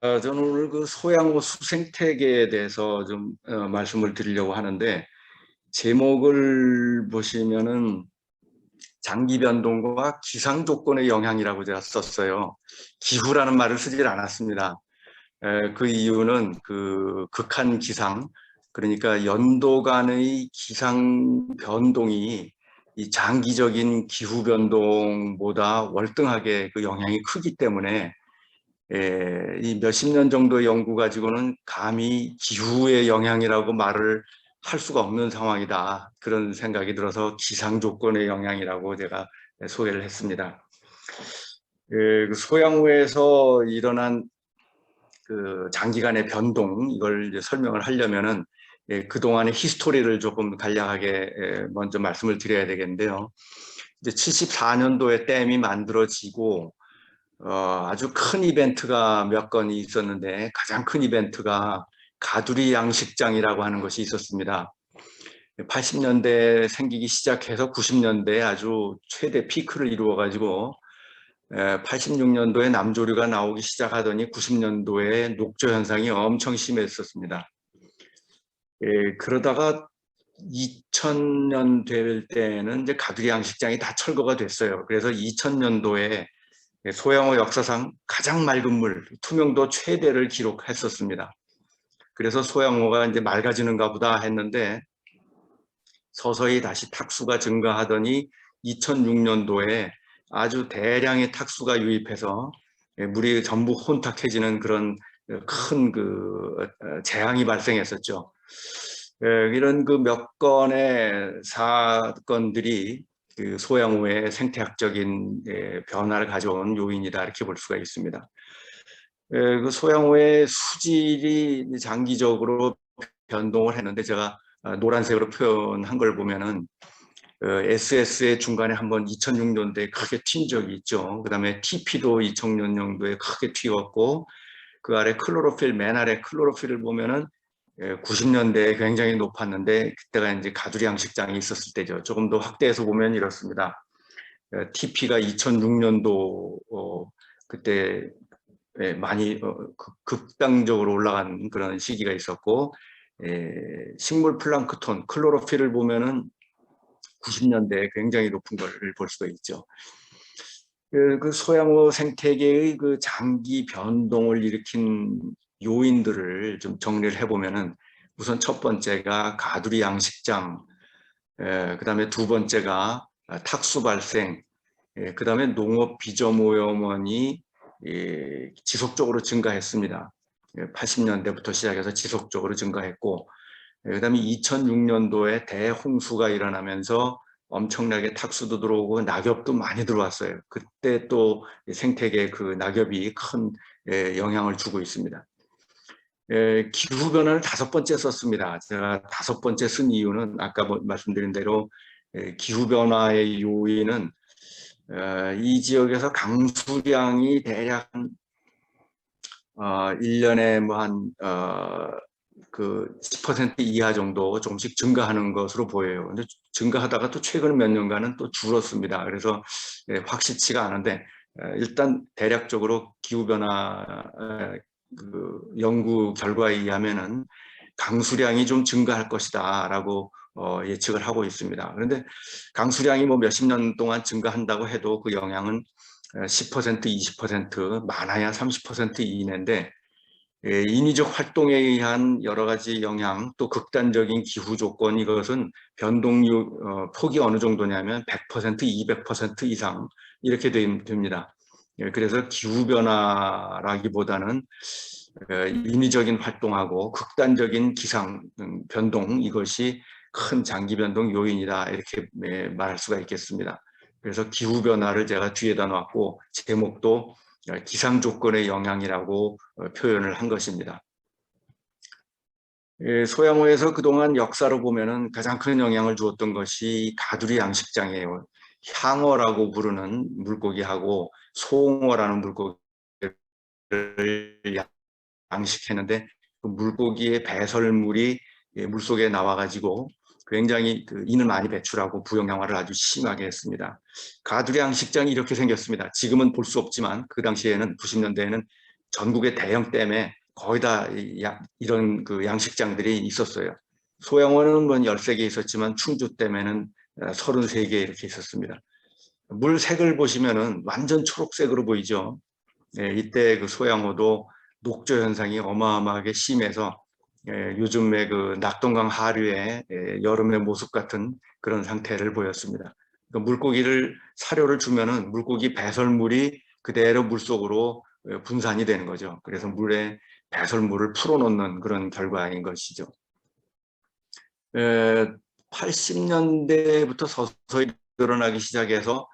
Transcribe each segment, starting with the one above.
저는 오늘 그 소양호 수생태계에 대해서 좀 말씀을 드리려고 하는데, 제목을 보시면은 장기 변동과 기상 조건의 영향이라고 제가 썼어요. 기후라는 말을 쓰질 않았습니다. 그 이유는 그 극한 기상, 그러니까 연도 간의 기상 변동이 이 장기적인 기후 변동보다 월등하게 그 영향이 크기 때문에, 이 몇십 년 정도의 연구 가지고는 감히 기후의 영향이라고 말을 할 수가 없는 상황이다. 그런 생각이 들어서 기상 조건의 영향이라고 제가 소개를 했습니다. 그 소양호에서 일어난 그 장기간의 변동, 이걸 이제 설명을 하려면은 그동안의 히스토리를 조금 간략하게 먼저 말씀을 드려야 되겠는데요. 이제 74년도에 댐이 만들어지고 아주 큰 이벤트가 몇 건이 있었는데, 가장 큰 이벤트가 가두리 양식장이라고 하는 것이 있었습니다. 80년대 생기기 시작해서 90년대에 아주 최대 피크를 이루어가지고 86년도에 남조류가 나오기 시작하더니 90년도에 녹조 현상이 엄청 심했었습니다. 그러다가 2000년 될 때는 이제 가두리 양식장이 다 철거가 됐어요. 그래서 2000년도에 소양호 역사상 가장 맑은 물, 투명도 최대를 기록했었습니다. 그래서 소양호가 이제 맑아지는가 보다 했는데, 서서히 다시 탁수가 증가하더니 2006년도에 아주 대량의 탁수가 유입해서 물이 전부 혼탁해지는 그런 큰 재앙이 발생했었죠. 이런 그 몇 건의 사건들이 그 소양호의 생태학적인 변화를 가져온 요인이다, 이렇게 볼 수가 있습니다. 그 소양호의 수질이 장기적으로 변동을 했는데, 제가 노란색으로 표현한 걸 보면은 SS의 중간에 한번 2006년도에 크게 튄 적이 있죠. 그 다음에 TP도 2000년도에 크게 튀었고, 그 아래 클로로필, 맨 아래 클로로필을 보면은 90년대에 굉장히 높았는데, 그때가 이제 가두리 양식장이 있었을 때죠. 조금 더 확대해서 보면 이렇습니다. TP가 2006년도 그때 많이 극단적으로 올라간 그런 시기가 있었고, 식물 플랑크톤, 클로로필을 보면은 90년대에 굉장히 높은 걸 볼 수가 있죠. 그 소양호 생태계의 그 장기 변동을 일으킨 요인들을 좀 정리를 해보면은, 우선 첫 번째가 가두리 양식장, 그다음에 두 번째가 탁수 발생, 그다음에 농업 비점 오염원이 지속적으로 증가했습니다. 80년대부터 시작해서 지속적으로 증가했고, 그다음에 2006년도에 대홍수가 일어나면서 엄청나게 탁수도 들어오고 낙엽도 많이 들어왔어요. 그때 또 생태계에 그 낙엽이 큰 영향을 주고 있습니다. 기후 변화를 다섯 번째 썼습니다. 제가 다섯 번째 쓴 이유는 아까 말씀드린 대로 기후 변화의 요인은 이 지역에서 강수량이 대략 1년에 뭐 한 그 10% 이하 정도 조금씩 증가하는 것으로 보여요. 근데 증가하다가 또 최근 몇 년간은 또 줄었습니다. 그래서 확실치가 않은데, 일단 대략적으로 기후변화 그 연구 결과에 의하면은 강수량이 좀 증가할 것이다라고 예측을 하고 있습니다. 그런데 강수량이 뭐 몇십 년 동안 증가한다고 해도 그 영향은 10%, 20%, 많아야 30% 이내인데, 인위적 활동에 의한 여러 가지 영향, 또 극단적인 기후 조건, 이것은 폭이 어느 정도냐면 100%, 200% 이상 이렇게 됩니다. 그래서 기후 변화라기보다는 인위적인 활동하고 극단적인 기상 변동, 이것이 큰 장기 변동 요인이다, 이렇게 말할 수가 있겠습니다. 그래서 기후 변화를 제가 뒤에다 놨고, 제목도 기상 조건의 영향이라고 표현을 한 것입니다. 소양호에서 그동안 역사로 보면은 가장 큰 영향을 주었던 것이 가두리 양식장이에요. 향어라고 부르는 물고기하고 송어라는 물고기를 양식했는데, 그 물고기의 배설물이 물속에 나와가지고 굉장히 인을 많이 배출하고 부영양화를 아주 심하게 했습니다. 가두리 양식장이 이렇게 생겼습니다. 지금은 볼 수 없지만 그 당시에는 90년대에는 전국의 대형 댐에 거의 다 이런 그 양식장들이 있었어요. 소양호는 뭐 13개 있었지만 충주댐에는 33개 이렇게 있었습니다. 물 색을 보시면은 완전 초록색으로 보이죠. 예, 이때 그 소양호도 녹조 현상이 어마어마하게 심해서 요즘의 그 낙동강 하류의 여름의 모습 같은 그런 상태를 보였습니다. 그러니까 물고기를 사료를 주면은 물고기 배설물이 그대로 물속으로 분산이 되는 거죠. 그래서 물에 배설물을 풀어놓는 그런 결과인 것이죠. 80년대부터 서서히 늘어나기 시작해서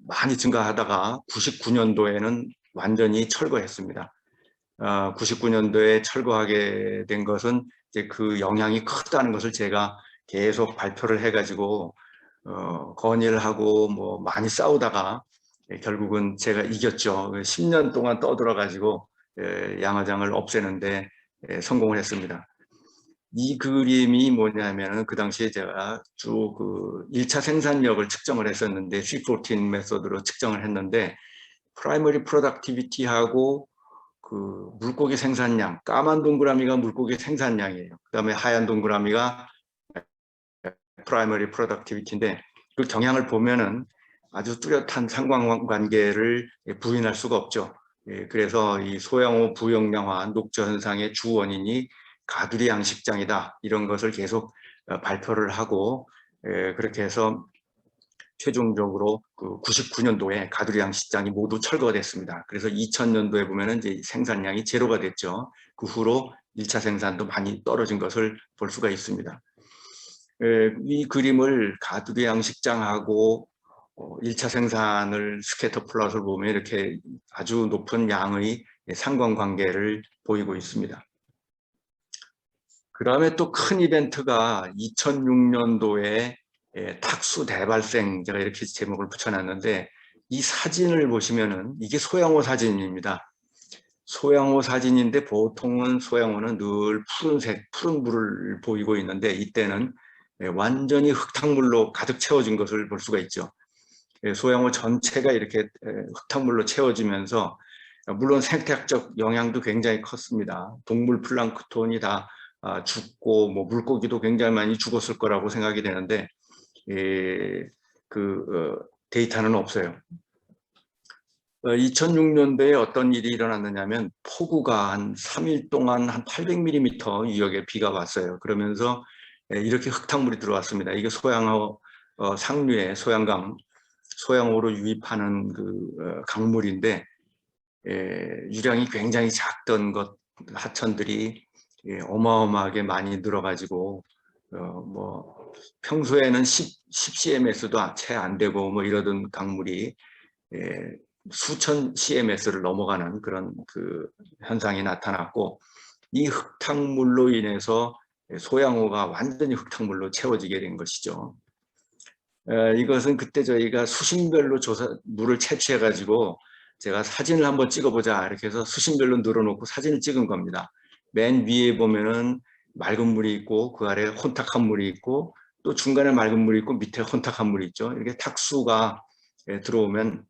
많이 증가하다가 99년도에는 완전히 철거했습니다. 99년도에 철거하게 된 것은 이제 그 영향이 크다는 것을 제가 계속 발표를 해가지고 건의를 하고 뭐 많이 싸우다가 결국은 제가 이겼죠. 10년 동안 떠들어가지고 양화장을 없애는데 성공을 했습니다. 이 그림이 뭐냐면은 그 당시에 제가 쭉 그 1차 생산력을 측정을 했었는데 C14 메소드로 측정을 했는데 프라이머리 프로덕티비티하고 그 물고기 생산량, 까만 동그라미가 물고기 생산량이에요. 그 다음에 하얀 동그라미가 프라이머리 프로덕티비티인데 그 경향을 보면은 아주 뚜렷한 상관관계를 부인할 수가 없죠. 그래서 이 소양호 부영량화 녹조 현상의 주 원인이 가두리 양식장이다 이런 것을 계속 발표를 하고 그렇게 해서 최종적으로 그 99년도에 가두리 양식장이 모두 철거가 됐습니다. 그래서 2000년도에 보면은 이제 생산량이 제로가 됐죠. 그 후로 1차 생산도 많이 떨어진 것을 볼 수가 있습니다. 이 그림을 가두리 양식장하고 1차 생산을 스캐터 플롯을 보면 이렇게 아주 높은 양의 상관관계를 보이고 있습니다. 그 다음에 또 큰 이벤트가 2006년도에 탁수 대발생, 제가 이렇게 제목을 붙여놨는데 이 사진을 보시면은 이게 소양호 사진입니다. 소양호 사진인데 보통은 소양호는 늘 푸른색, 푸른 물을 보이고 있는데 이때는 완전히 흙탕물로 가득 채워진 것을 볼 수가 있죠. 소양호 전체가 이렇게 흙탕물로 채워지면서 물론 생태학적 영향도 굉장히 컸습니다. 동물 플랑크톤이 다 죽고 뭐 물고기도 굉장히 많이 죽었을 거라고 생각이 되는데 데이터는 없어요. 2006년도에 어떤 일이 일어났느냐면 폭우가 한 3일 동안 한 800mm 유역의 비가 왔어요. 그러면서 이렇게 흙탕물이 들어왔습니다. 이게 소양호 상류의 소양호로 유입하는 그 강물인데 유량이 굉장히 작던 것 하천들이 어마어마하게 많이 늘어가지고 뭐 평소에는 10cms도 채 안 되고 뭐 이러던 강물이 수천 cms를 넘어가는 그런 그 현상이 나타났고 이 흙탕물로 인해서 소양호가 완전히 흙탕물로 채워지게 된 것이죠. 이것은 그때 저희가 수심별로 물을 채취해 가지고 제가 사진을 한번 찍어보자 이렇게 해서 수심별로 늘어놓고 사진을 찍은 겁니다. 맨 위에 보면은 맑은 물이 있고 그 아래 혼탁한 물이 있고 또 중간에 맑은 물이 있고 밑에 혼탁한 물이 있죠. 이렇게 탁수가 들어오면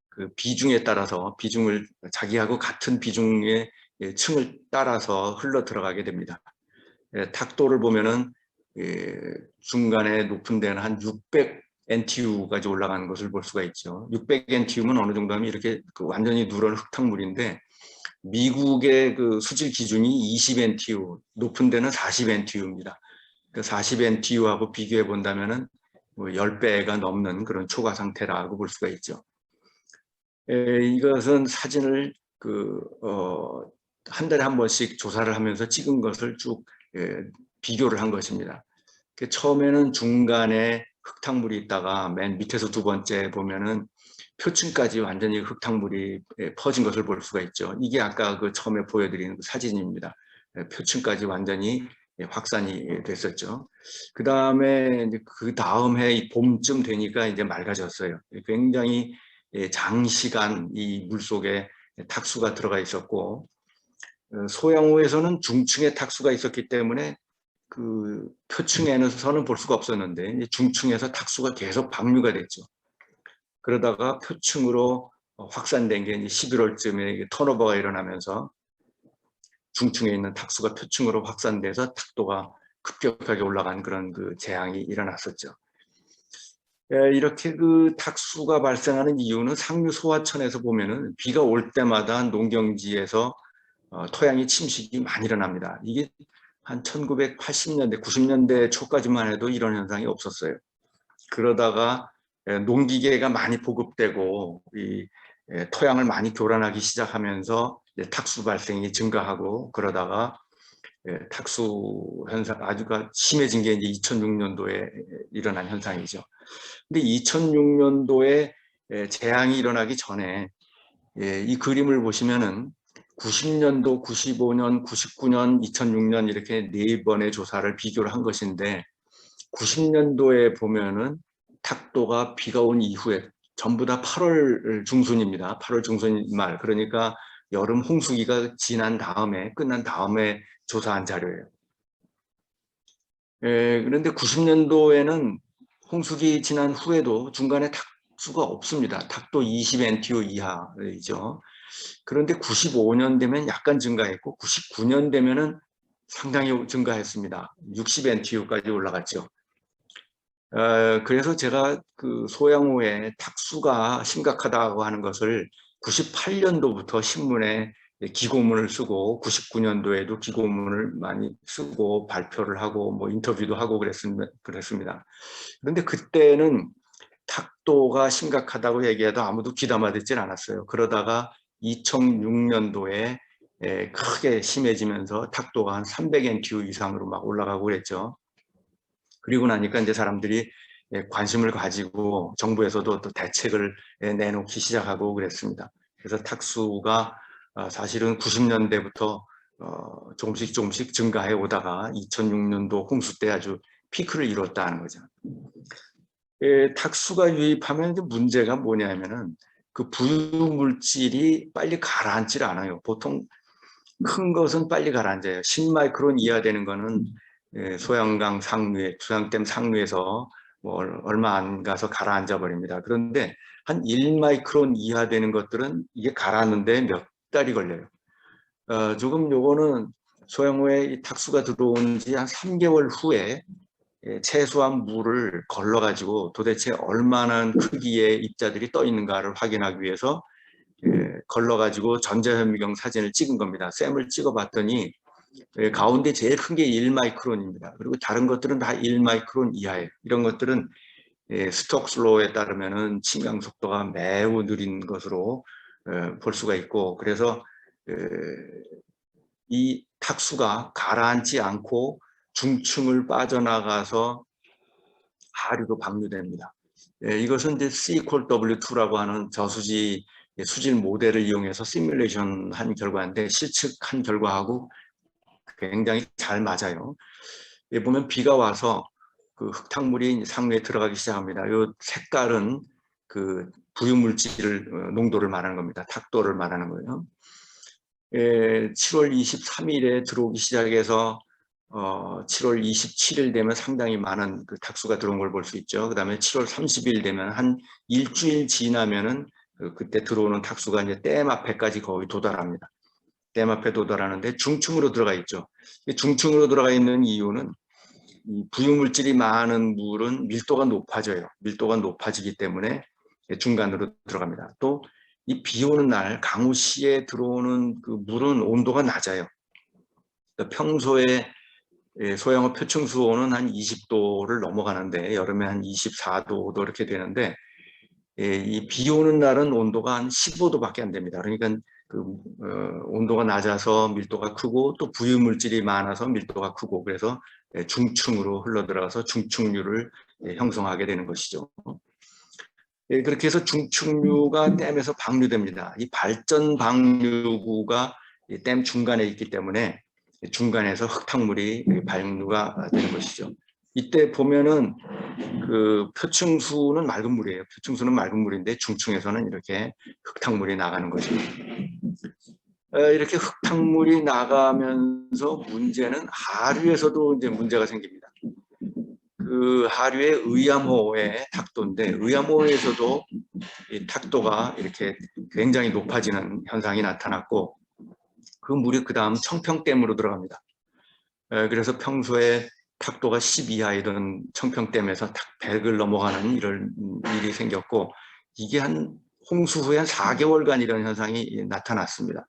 그 비중에 따라서 비중을 자기하고 같은 비중의 층을 따라서 흘러 들어가게 됩니다. 탁도를 보면은 중간에 높은 데는 한 600 NTU까지 올라가는 것을 볼 수가 있죠. 600 NTU면 어느 정도 하면 이렇게 완전히 누런 흙탕물인데 미국의 그 수질 기준이 20 NTU, 높은 데는 40 NTU입니다. 그 40 NTU하고 비교해 본다면은 뭐 10배가 넘는 그런 초과 상태라고 볼 수가 있죠. 이것은 사진을 한 달에 한 번씩 조사를 하면서 찍은 것을 쭉 비교를 한 것입니다. 처음에는 중간에 흙탕물이 있다가 맨 밑에서 두 번째 보면은 표층까지 완전히 흙탕물이 퍼진 것을 볼 수가 있죠. 이게 아까 그 처음에 보여드리는 그 사진입니다. 표층까지 완전히 확산이 됐었죠. 그 다음에 그 다음 해 봄쯤 되니까 이제 맑아졌어요. 굉장히 장시간 이 물속에 탁수가 들어가 있었고 소양호에서는 중층에 탁수가 있었기 때문에 그 표층에서는 볼 수가 없었는데 중층에서 탁수가 계속 방류가 됐죠. 그러다가 표층으로 확산된 게 이제 11월쯤에 턴오버가 일어나면서 중층에 있는 탁수가 표층으로 확산돼서 탁도가 급격하게 올라간 그런 그 재앙이 일어났었죠. 이렇게 그 탁수가 발생하는 이유는 상류 소하천에서 보면은 비가 올 때마다 농경지에서 토양이 침식이 많이 일어납니다. 이게 한 1980년대, 90년대 초까지만 해도 이런 현상이 없었어요. 그러다가 농기계가 많이 보급되고 이 토양을 많이 교란하기 시작하면서 탁수 발생이 증가하고 그러다가 탁수 현상 아주 심해진 게 이제 2006년도에 일어난 현상이죠. 근데 2006년도에 재앙이 일어나기 전에 이 그림을 보시면은 90년도, 95년, 99년, 2006년 이렇게 4번의 조사를 비교를 한 것인데 90년도에 보면은 탁도가 비가 온 이후에 전부 다 8월 중순입니다. 8월 중순 말, 그러니까 여름 홍수기가 지난 다음에 끝난 다음에 조사한 자료예요. 그런데 90년도에는 홍수기 지난 후에도 중간에 탁수가 없습니다. 탁도 20NTU 이하이죠. 그런데 95년 되면 약간 증가했고 99년 되면은 상당히 증가했습니다. 60NTU까지 올라갔죠. 그래서 제가 그 소양호의 탁수가 심각하다고 하는 것을 98년도부터 신문에 기고문을 쓰고 99년도에도 기고문을 많이 쓰고 발표를 하고 뭐 인터뷰도 하고 그랬습니다. 그런데 그때는 탁도가 심각하다고 얘기해도 아무도 귀담아 듣질 않았어요. 그러다가 2006년도에 크게 심해지면서 탁도가 한 300NTU 이상으로 막 올라가고 그랬죠. 그리고 나니까 이제 사람들이 관심을 가지고 정부에서도 또 대책을 내놓기 시작하고 그랬습니다. 그래서 탁수가 사실은 90년대부터 조금씩 증가해 오다가 2006년도 홍수 때 아주 피크를 이뤘다는 거죠. 탁수가 유입하면 문제가 뭐냐면은 그 부유물질이 빨리 가라앉질 않아요. 보통 큰 것은 빨리 가라앉아요. 10마이크론 이하 되는 거는 소양강 상류에, 소양댐 상류에서 뭐 얼마 안 가서 가라앉아 버립니다. 그런데 한 1마이크론 이하 되는 것들은 이게 가라앉는데 몇 달이 걸려요. 조금 요거는 소양호에 이 탁수가 들어온 지 한 3개월 후에 채수한 물을 걸러가지고 도대체 얼마나 크기의 입자들이 떠 있는가를 확인하기 위해서 걸러가지고 전자현미경 사진을 찍은 겁니다. 샘을 찍어봤더니 가운데 제일 큰 게 1마이크론입니다. 그리고 다른 것들은 다 1마이크론 이하예요. 이런 것들은 스톡스로에 따르면 침강 속도가 매우 느린 것으로 볼 수가 있고, 그래서 이 탁수가 가라앉지 않고 중층을 빠져나가서 하류로 방류됩니다. 이것은 이제 C=W2라고 하는 저수지 수질 모델을 이용해서 시뮬레이션 한 결과인데 실측한 결과하고 굉장히 잘 맞아요. 보면 비가 와서 그 흙탕물이 상류에 들어가기 시작합니다. 이 색깔은 그 부유물질 농도를 말하는 겁니다. 탁도를 말하는 거예요. 7월 23일에 들어오기 시작해서 7월 27일 되면 상당히 많은 그 탁수가 들어온 걸 볼 수 있죠. 그 다음에 7월 30일 되면 한 일주일 지나면은 그때 들어오는 탁수가 이제 댐 앞에까지 거의 도달합니다. 댐 앞에 도달하는데 중층으로 들어가 있죠. 중층으로 들어가 있는 이유는 이 부유물질이 많은 물은 밀도가 높아져요. 밀도가 높아지기 때문에 중간으로 들어갑니다. 또 이 비 오는 날 강우시에 들어오는 그 물은 온도가 낮아요. 그러니까 평소에 소양호 표층 수온은 한 20도를 넘어가는데 여름에 한 24도 이렇게 되는데 이 비 오는 날은 온도가 한 15도밖에 안 됩니다. 그러니까 그 온도가 낮아서 밀도가 크고 또 부유물질이 많아서 밀도가 크고 그래서 중층으로 흘러들어가서 중층류를 형성하게 되는 것이죠. 그렇게 해서 중층류가 댐에서 방류됩니다. 이 발전 방류구가 댐 중간에 있기 때문에 중간에서 흙탕물이 방류가 되는 것이죠. 이때 보면은 그 표층수는 맑은 물이에요. 표층수는 맑은 물인데 중층에서는 이렇게 흙탕물이 나가는 거죠. 이렇게 흙탕물이 나가면서 문제는 하류에서도 이제 문제가 생깁니다. 그 하류의 의암호의 탁도인데 의암호에서도 이 탁도가 이렇게 굉장히 높아지는 현상이 나타났고, 그 물이 그 다음 청평댐으로 들어갑니다. 그래서 평소에 탁도가 10 이하이던 청평댐에서 탁 100을 넘어가는 이런 일이 생겼고, 이게 한 홍수 후에 한 4개월간 이런 현상이 나타났습니다.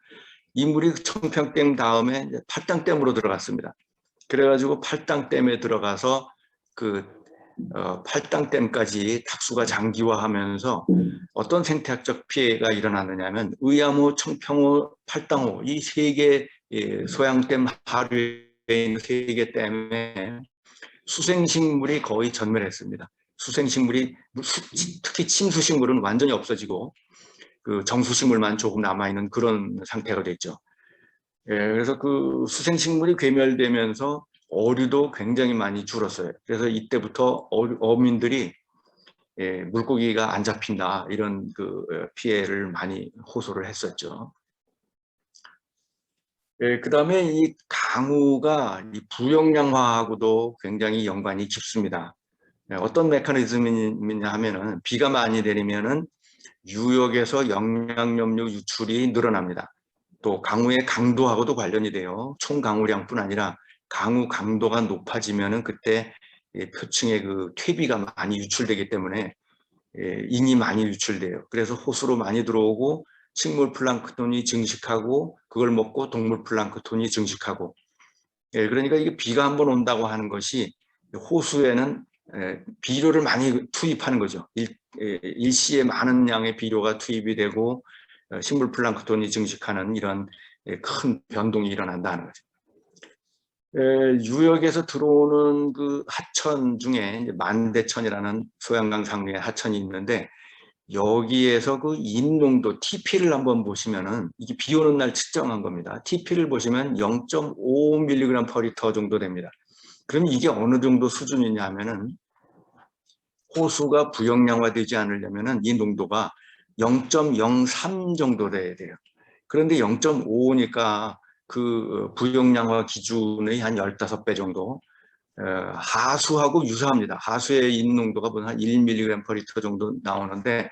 이 물이 청평댐 다음에 팔당댐으로 들어갔습니다. 그래가지고 팔당댐에 들어가서 그 팔당댐까지 탁수가 장기화하면서 어떤 생태학적 피해가 일어났느냐면, 의암호, 청평호, 팔당호 이 세 개 소양댐 하류에 있는 세 개 댐에 수생식물이 거의 전멸했습니다. 수생식물이 특히 침수식물은 완전히 없어지고 그 정수식물만 조금 남아있는 그런 상태가 됐죠. 그래서 그 수생식물이 괴멸되면서 어류도 굉장히 많이 줄었어요. 그래서 이때부터 어민들이 물고기가 안 잡힌다 이런 그 피해를 많이 호소를 했었죠. 그 다음에 이 강우가 이 부용량화하고도 굉장히 연관이 깊습니다. 어떤 메커니즘이냐 하면은, 비가 많이 내리면은 유역에서 영양염류 유출이 늘어납니다. 또 강우의 강도하고도 관련이 돼요. 총 강우량뿐 아니라 강우 강도가 높아지면은 그때 표층에 그 퇴비가 많이 유출되기 때문에 인이 많이 유출돼요. 그래서 호수로 많이 들어오고 식물 플랑크톤이 증식하고 그걸 먹고 동물 플랑크톤이 증식하고, 그러니까 이게 비가 한번 온다고 하는 것이 호수에는 비료를 많이 투입하는 거죠. 일시에 많은 양의 비료가 투입이 되고 식물 플랑크톤이 증식하는 이런 큰 변동이 일어난다는 거죠. 유역에서 들어오는 그 하천 중에 이제 만대천이라는 소양강 상류의 하천이 있는데, 여기에서 그 인농도 TP를 한번 보시면은, 이게 비 오는 날 측정한 겁니다. TP를 보시면 0.5mg/L 정도 됩니다. 그럼 이게 어느 정도 수준이냐 하면은, 호수가 부용량화되지 않으려면은 이 농도가 0.03 정도 돼야 돼요. 그런데 0.5니까 그 부용량화 기준의 한 15배 정도, 하수하고 유사합니다. 하수의 인농도가 한 1mg/L 정도 나오는데,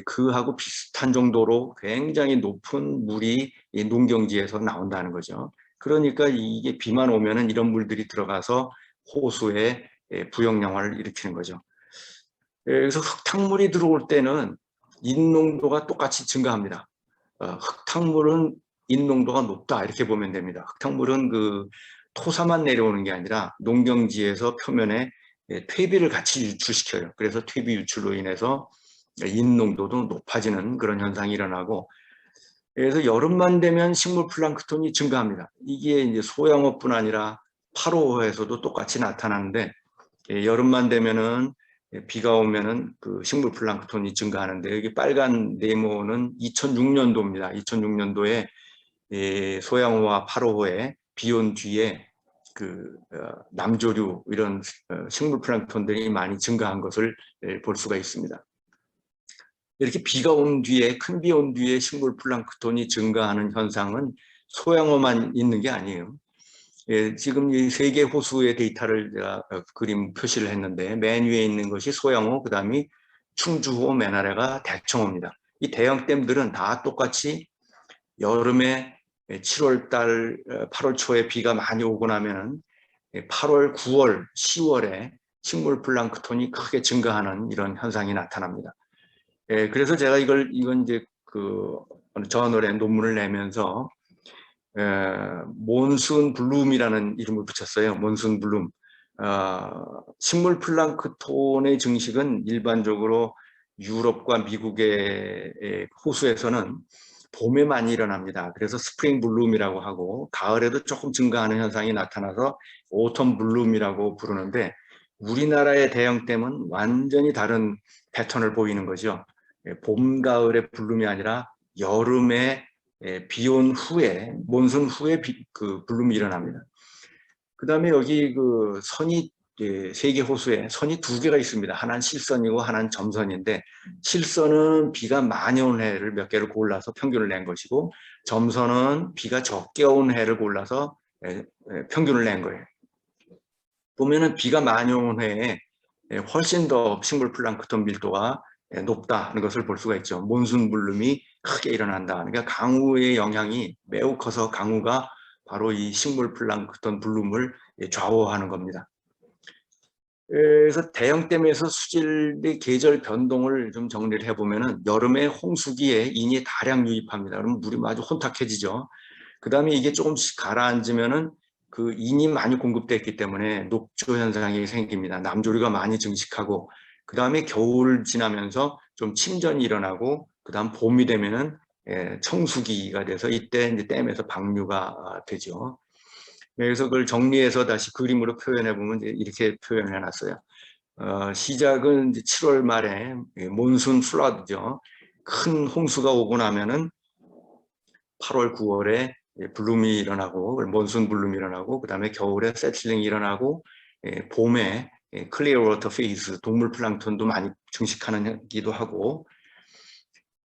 그하고 비슷한 정도로 굉장히 높은 물이 농경지에서 나온다는 거죠. 그러니까 이게 비만 오면은 이런 물들이 들어가서 호수에 부용량화를 일으키는 거죠. 그래서 흙탕물이 들어올 때는 인농도가 똑같이 증가합니다. 흙탕물은 인농도가 높다 이렇게 보면 됩니다. 흙탕물은 그 토사만 내려오는 게 아니라 농경지에서 표면에 퇴비를 같이 유출시켜요. 그래서 퇴비 유출로 인해서 인농도도 높아지는 그런 현상이 일어나고, 그래서 여름만 되면 식물 플랑크톤이 증가합니다. 이게 이제 소양호뿐 아니라 8호호에서도 똑같이 나타나는데, 여름만 되면은 비가 오면은 그 식물 플랑크톤이 증가하는데, 여기 빨간 네모는 2006년도입니다. 2006년도에 소양호와 8호호에 비 온 뒤에 그 남조류 이런 식물 플랑크톤들이 많이 증가한 것을 볼 수가 있습니다. 이렇게 비가 온 뒤에, 큰 비 온 뒤에 식물 플랑크톤이 증가하는 현상은 소양호만 있는 게 아니에요. 지금 이 세계 호수의 데이터를 제가 그림 표시를 했는데, 맨 위에 있는 것이 소양호, 그 다음이 충주호, 맨 아래가 대청호입니다. 이 대형 댐들은 다 똑같이 여름에 7월 달, 8월 초에 비가 많이 오고 나면은 8월, 9월, 10월에 식물 플랑크톤이 크게 증가하는 이런 현상이 나타납니다. 그래서 제가 이건 이제 그 저널에 논문을 내면서 몬순 블룸이라는 이름을 붙였어요. 몬순 블룸. 식물 플랑크톤의 증식은 일반적으로 유럽과 미국의 호수에서는 봄에 많이 일어납니다. 그래서 스프링 블룸이라고 하고, 가을에도 조금 증가하는 현상이 나타나서 오텀 블룸이라고 부르는데, 우리나라의 대형댐은 완전히 다른 패턴을 보이는 거죠. 봄, 가을의 블룸이 아니라 여름에 비 온 후에, 몬순 후에 그 블룸이 일어납니다. 그 다음에 여기 그 선이, 세계 호수에 선이 두 개가 있습니다. 하나는 실선이고 하나는 점선인데, 실선은 비가 많이 온 해를 몇 개를 골라서 평균을 낸 것이고, 점선은 비가 적게 온 해를 골라서 평균을 낸 거예요. 보면은 비가 많이 온 해에 훨씬 더 식물 플랑크톤 밀도가 높다는 것을 볼 수가 있죠. 몬순 블룸이 크게 일어난다. 그러니까 강우의 영향이 매우 커서 강우가 바로 이 식물 플랑크톤 블룸을 좌우하는 겁니다. 그래서 대형댐에서 수질의 계절 변동을 좀 정리를 해보면은 여름에 홍수기에 인이 다량 유입합니다. 그러면 물이 아주 혼탁해지죠. 그 다음에 이게 조금씩 가라앉으면은 그 인이 많이 공급됐기 때문에 녹조 현상이 생깁니다. 남조류가 많이 증식하고, 그 다음에 겨울 지나면서 좀 침전이 일어나고, 그 다음 봄이 되면은 청수기가 돼서 이때 이제 댐에서 방류가 되죠. 그래서 그걸 정리해서 다시 그림으로 표현해 보면 이렇게 표현해 놨어요. 시작은 이제 7월 말에 몬순 플러드죠. 큰 홍수가 오고 나면은 8월, 9월에 블룸이 일어나고, 몬순 블룸이 일어나고, 그 다음에 겨울에 세틀링이 일어나고, 봄에 클리어 워터 페이스, 동물 플랑크톤도 많이 증식하기도 하고,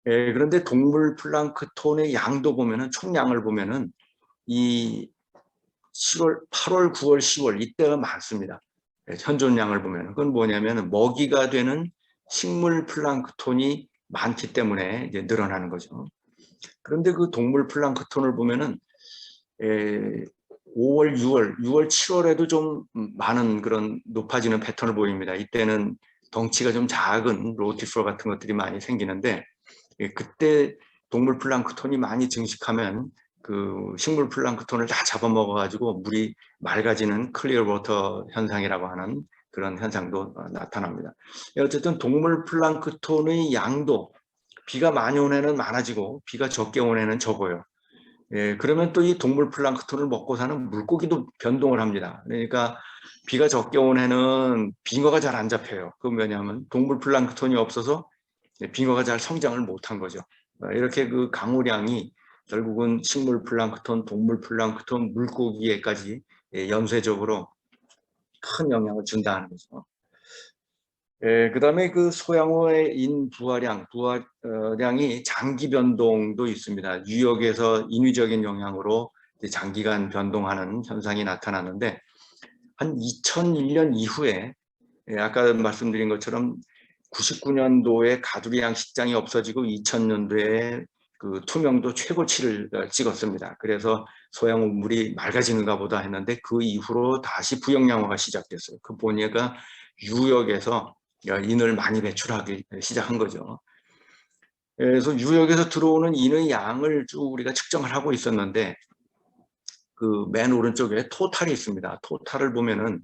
그런데 동물 플랑크톤의 양도 보면은, 총량을 보면은, 이 7월, 8월, 9월, 10월, 이때가 많습니다. 현존량을 보면. 그건 뭐냐면, 먹이가 되는 식물 플랑크톤이 많기 때문에 이제 늘어나는 거죠. 그런데 그 동물 플랑크톤을 보면은 5월, 6월, 7월에도 좀 많은 그런 높아지는 패턴을 보입니다. 이때는 덩치가 좀 작은 로티플러 같은 것들이 많이 생기는데 그때 동물 플랑크톤이 많이 증식하면 그 식물 플랑크톤을 다 잡아먹어가지고 물이 맑아지는 클리어 워터 현상이라고 하는 그런 현상도 나타납니다. 어쨌든 동물 플랑크톤의 양도 비가 많이 온 해는 많아지고 비가 적게 온 해는 적어요. 그러면 또 이 동물 플랑크톤을 먹고 사는 물고기도 변동을 합니다. 그러니까 비가 적게 온 해는 빙어가 잘 안 잡혀요. 그건 왜냐하면 동물 플랑크톤이 없어서 빙어가 잘 성장을 못한 거죠. 이렇게 그 강우량이 결국은 식물 플랑크톤, 동물 플랑크톤, 물고기에까지 연쇄적으로 큰 영향을 준다는 거죠. 그다음에 그 소양호의 부화량이 장기 변동도 있습니다. 유역에서 인위적인 영향으로 장기간 변동하는 현상이 나타나는데 한 2001년 이후에 아까 말씀드린 것처럼 99년도에 가두리 양식장이 없어지고 2000년도에 그 투명도 최고치를 찍었습니다. 그래서 소양호 물이 맑아지는가 보다 했는데 그 이후로 다시 부역량화가 시작됐어요. 그 보니까 유역에서 인을 많이 배출하기 시작한 거죠. 그래서 유역에서 들어오는 인의 양을 쭉 우리가 측정을 하고 있었는데 그 맨 오른쪽에 토탈이 있습니다. 토탈을 보면은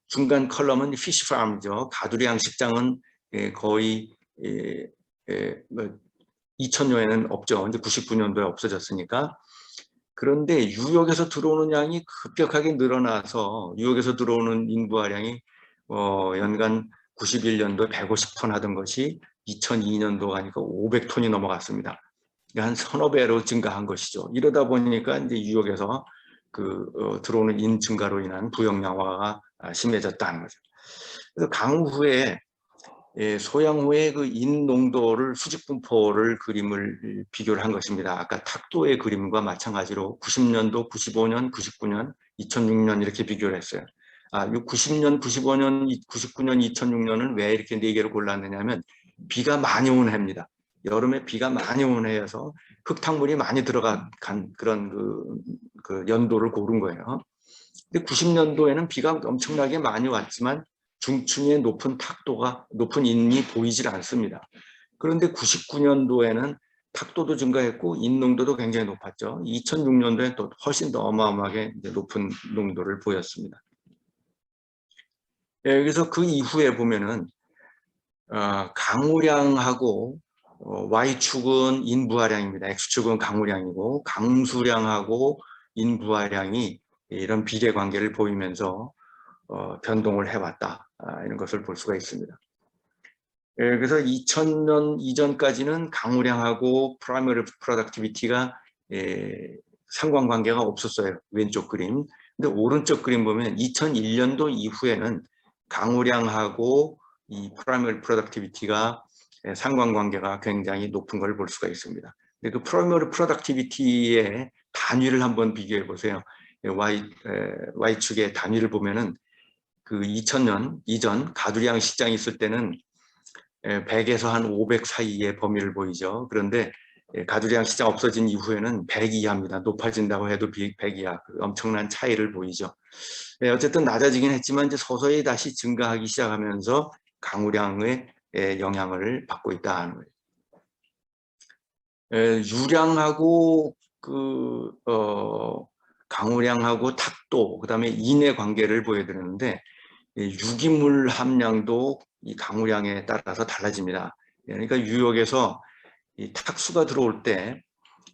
중간 컬럼은 피시팜이죠. 가두리 양식장은 거의 2000년에는 없죠. 이제 99년도에 없어졌으니까. 그런데 유역에서 들어오는 양이 급격하게 늘어나서 유역에서 들어오는 인구화량이 연간 91년도에 150톤 하던 것이 2002년도 가니까 500톤이 넘어갔습니다. 한 서너 배로 증가한 것이죠. 이러다 보니까 이제 유역에서 들어오는 인 증가로 인한 부역량화가 심해졌다는 거죠. 그래서 강우 후에 소양 후에 그 인 농도를 수직 분포를 그림을 비교를 한 것입니다. 아까 탁도의 그림과 마찬가지로 90년도, 95년, 99년, 2006년 이렇게 비교를 했어요. 90년, 95년, 99년, 2006년은 왜 이렇게 네 개를 골랐느냐면 비가 많이 온 해입니다. 여름에 비가 많이 온 해여서 흙탕물이 많이 들어간 그런 그 연도를 고른 거예요. 근데 90년도에는 비가 엄청나게 많이 왔지만 중층의 높은 인이 보이질 않습니다. 그런데 99년도에는 탁도도 증가했고 인농도도 굉장히 높았죠. 2006년도에 또 훨씬 더 어마어마하게 높은 농도를 보였습니다. 그래서 그 이후에 보면은 강우량하고 Y축은 인부하량입니다. X축은 강우량이고 강수량하고 인부하량이 이런 비례 관계를 보이면서 변동을 해왔다 이런 것을 볼 수가 있습니다. 그래서 2000년 이전까지는 강우량하고 프라이머리 프로덕티비티가 상관관계가 없었어요. 왼쪽 그림. 근데 오른쪽 그림 보면 2001년도 이후에는 강우량하고 이 프라이머리 프로덕티비티가 상관관계가 굉장히 높은 걸 볼 수가 있습니다. 근데 그 프라이머리 프로덕티비티의 단위를 한번 비교해 보세요. Y축의 단위를 보면은 그 2000년 이전 가두리 양식장이 있을 때는 100에서 한 500 사이의 범위를 보이죠. 그런데 가두리항 시장 없어진 이후에는 100 이하입니다. 높아진다고 해도 100 이하, 엄청난 차이를 보이죠. 어쨌든 낮아지긴 했지만 이제 서서히 다시 증가하기 시작하면서 강우량의 영향을 받고 있다는 거예요. 유량하고 강우량하고 탁도, 그다음에 인의 관계를 보여드렸는데 유기물 함량도 이 강우량에 따라서 달라집니다. 그러니까 유역에서 이 탁수가 들어올 때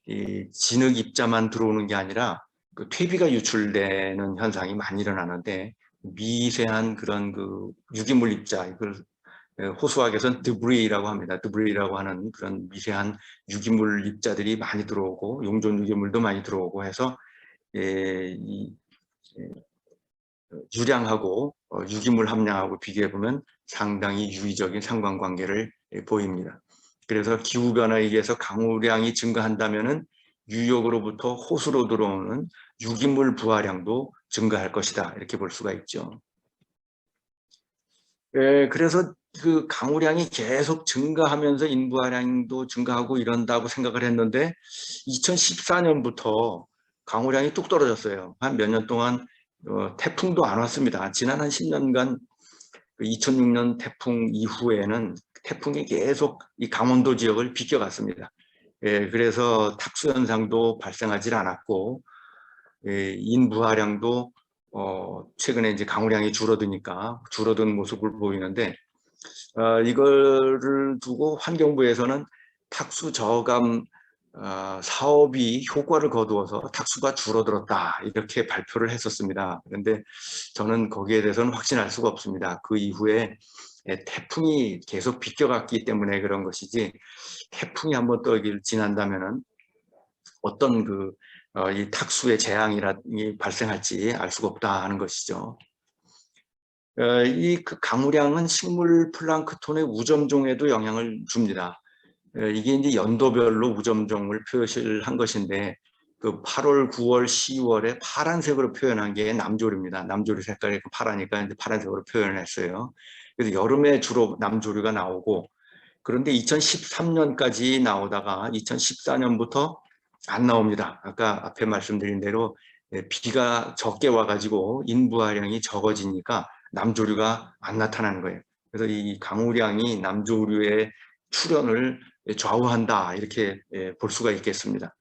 이 진흙 입자만 들어오는 게 아니라 그 퇴비가 유출되는 현상이 많이 일어나는데 미세한 그런 그 유기물 입자, 이걸 호수학에서는 드브리라고 합니다. 드브리라고 하는 그런 미세한 유기물 입자들이 많이 들어오고 용존 유기물도 많이 들어오고 해서 이 유량하고 유기물 함량하고 비교해 보면 상당히 유의적인 상관관계를 보입니다. 그래서 기후변화에 의해서 강우량이 증가한다면은 유역으로부터 호수로 들어오는 유기물 부하량도 증가할 것이다, 이렇게 볼 수가 있죠. 그래서 그 강우량이 계속 증가하면서 인부하량도 증가하고 이런다고 생각을 했는데 2014년부터 강우량이 뚝 떨어졌어요. 한 몇 년 동안 태풍도 안 왔습니다. 지난 한 10년간 2006년 태풍 이후에는 태풍이 계속 이 강원도 지역을 비껴갔습니다. 그래서 탁수 현상도 발생하지 않았고 인부하량도 최근에 이제 강우량이 줄어드니까 줄어든 모습을 보이는데 이거를 두고 환경부에서는 탁수 저감 사업이 효과를 거두어서 탁수가 줄어들었다, 이렇게 발표를 했었습니다. 그런데 저는 거기에 대해서는 확신할 수가 없습니다. 그 이후에 태풍이 계속 비껴갔기 때문에 그런 것이지 태풍이 한번 또 여기를 지난다면은 어떤 이 탁수의 재앙이 발생할지 알 수가 없다 하는 것이죠. 이 강우량은 식물 플랑크톤의 우점종에도 영향을 줍니다. 이게 이제 연도별로 우점종을 표시를 한 것인데 그 8월, 9월, 10월에 파란색으로 표현한 게 남조류입니다. 남조류 색깔이 파라니까 이제 파란색으로 표현했어요. 그래서 여름에 주로 남조류가 나오고, 그런데 2013년까지 나오다가 2014년부터 안 나옵니다. 아까 앞에 말씀드린 대로 비가 적게 와가지고 인부하량이 적어지니까 남조류가 안 나타나는 거예요. 그래서 이 강우량이 남조류의 출현을 좌우한다, 이렇게 볼 수가 있겠습니다.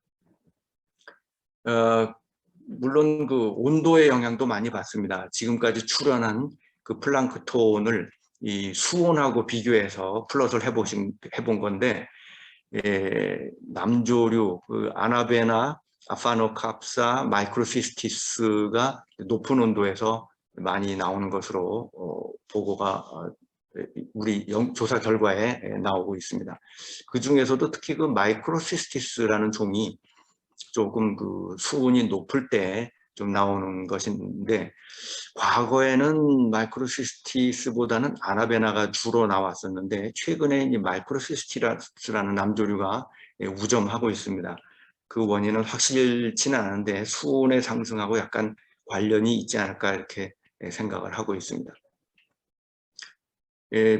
물론 그 온도의 영향도 많이 받습니다. 지금까지 출현한 그 플랑크톤을 이 수온하고 비교해서 플롯을 해본 건데 남조류, 아나베나, 아파노캅사, 마이크로시스티스가 높은 온도에서 많이 나오는 것으로 보고가 우리 조사 결과에 나오고 있습니다. 그 중에서도 특히 그 마이크로시스티스라는 종이 조금 그 수온이 높을 때 좀 나오는 것인데, 과거에는 마이크로시스티스보다는 아나베나가 주로 나왔었는데 최근에 이 마이크로시스티스라는 남조류가 우점하고 있습니다. 그 원인은 확실치는 않은데 수온의 상승하고 약간 관련이 있지 않을까, 이렇게 생각을 하고 있습니다.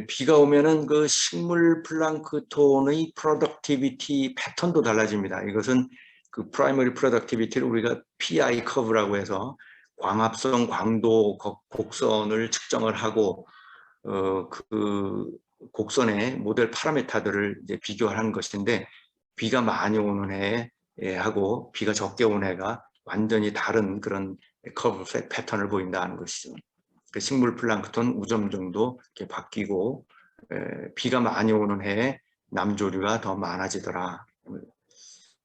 비가 오면은 그 식물 플랑크톤의 프로덕티비티 패턴도 달라집니다. 이것은 그 프라이머리 프로덕티비티를 우리가 PI 커브라고 해서 광합성, 광도, 곡선을 측정을 하고 그 곡선의 모델 파라미터들을 이제 비교하는 것인데, 비가 많이 오는 해하고 비가 적게 오는 해가 완전히 다른 그런 커브 패턴을 보인다는 것이죠. 그 식물 플랑크톤 우점종도 이렇게 바뀌고 비가 많이 오는 해에 남조류가 더 많아지더라.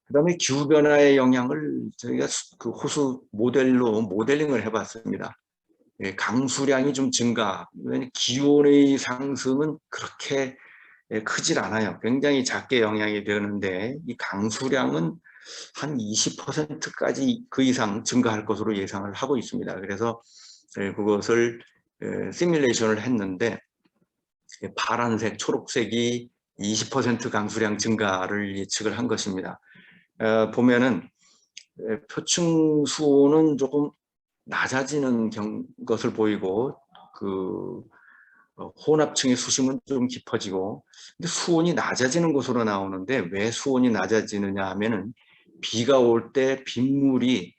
그다음에 기후 변화의 영향을 저희가 그 호수 모델로 모델링을 해봤습니다. 강수량이 좀 증가, 기온의 상승은 그렇게 크질 않아요. 굉장히 작게 영향이 되는데 이 강수량은 한 20%까지 그 이상 증가할 것으로 예상을 하고 있습니다. 그래서 그것을 시뮬레이션을 했는데 파란색, 초록색이 20% 강수량 증가를 예측을 한 것입니다. 보면은 표층 수온은 조금 낮아지는 것을 보이고 혼합층의 수심은 좀 깊어지고, 근데 수온이 낮아지는 곳으로 나오는데 왜 수온이 낮아지느냐 하면은 비가 올 때 빗물이